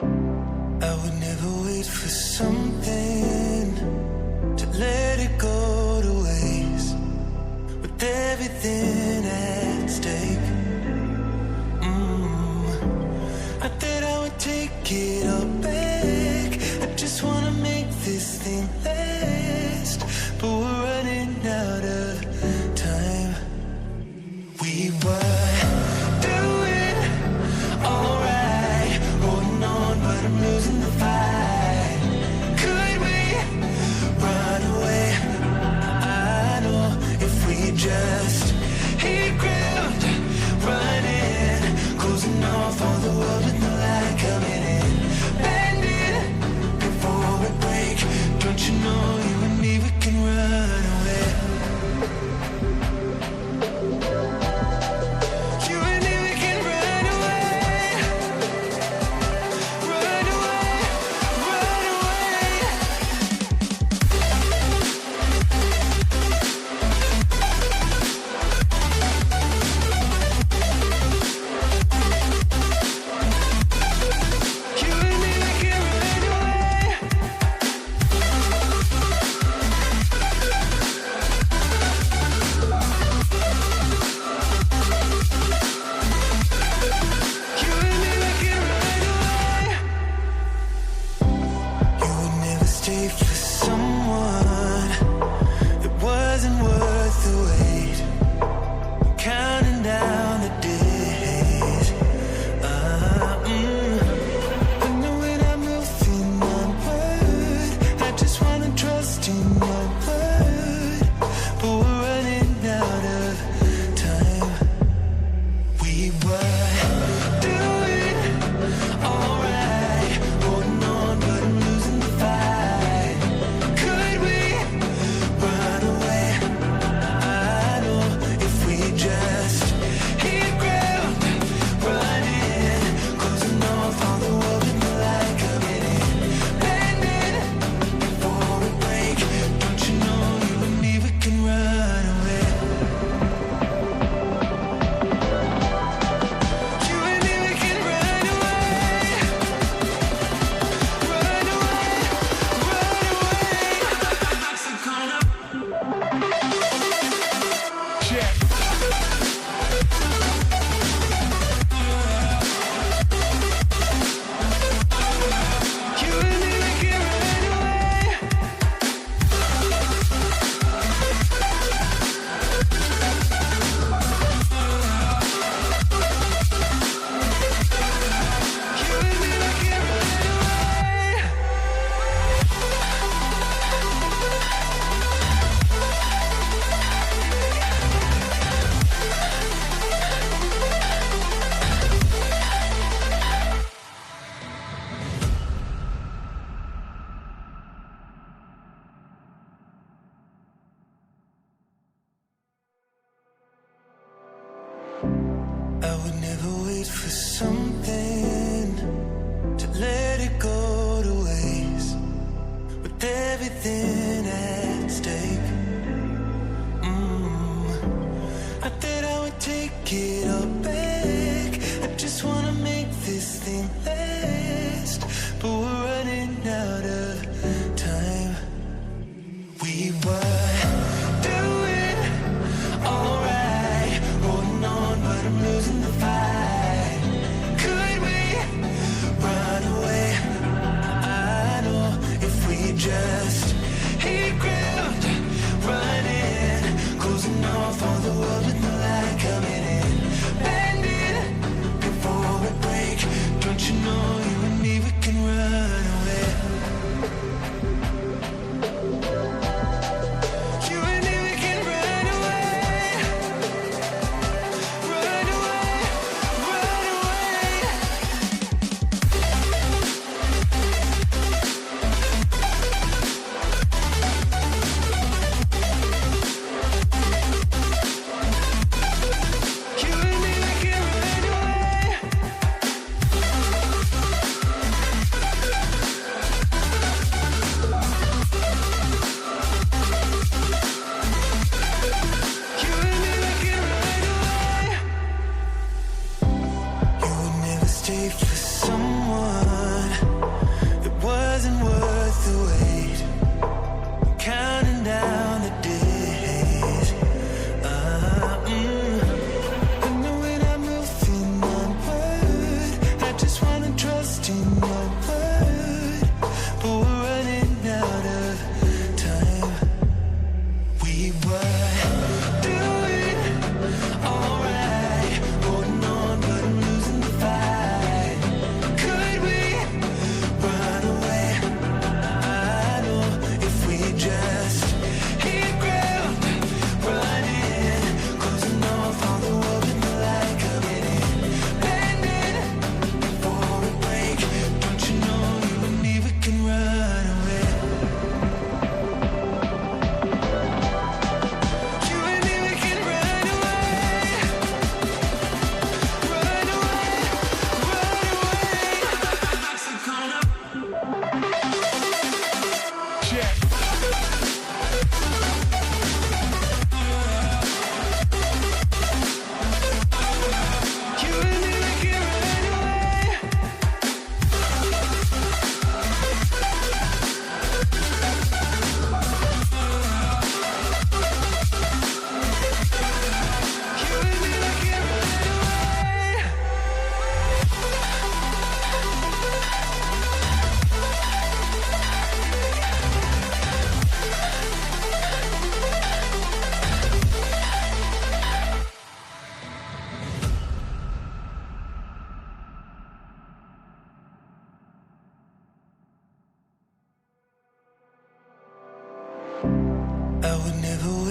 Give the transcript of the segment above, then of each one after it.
I would never wait for something to let it go to waste, with everything at stake. I thought I would take it all back. I just wanna make this thing last, but we're running out of time. We were doing alright, holding on, but I'm losing the fight. Could we run away? I know if we just hit ground, running, closing off all the world with no light coming in, bending before we break. Don't you know you and me, we can run away. You and me, we can run away. Run away, run away. You and me, we can run away. You and me, we can run away. You would never stay for someone that wasn't worth the wait. Counting down the days. I know when I'm moving onward, I just wanna trust in your word, but we're running out of time. We were doing alright, holding on, but I'm losing the fight. Could we run away? I know if we just hit ground, running, closing off all the world with no light coming in, bending before we break. Don't you know you and me, we can run away. You and me, we can run away. Run away, run away. Check. You and me, we can run away. You and me, we can run away. I would never wait for something to let it go to waste, with everything at stake. I thought I would take it all back. I just wanna make this thing last, but we're running out of time. We were doing alright, holding on, but I'm losing the fight. Could we run away? I know if we just hit ground, running, closing off all the world with no light coming in, bending before we break. Don't you know you and me, we can run away. You and me, we can run away. Run away, run away. You and me, we can run away. You and me, we can run away. You would never stay for someone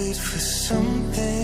wait for something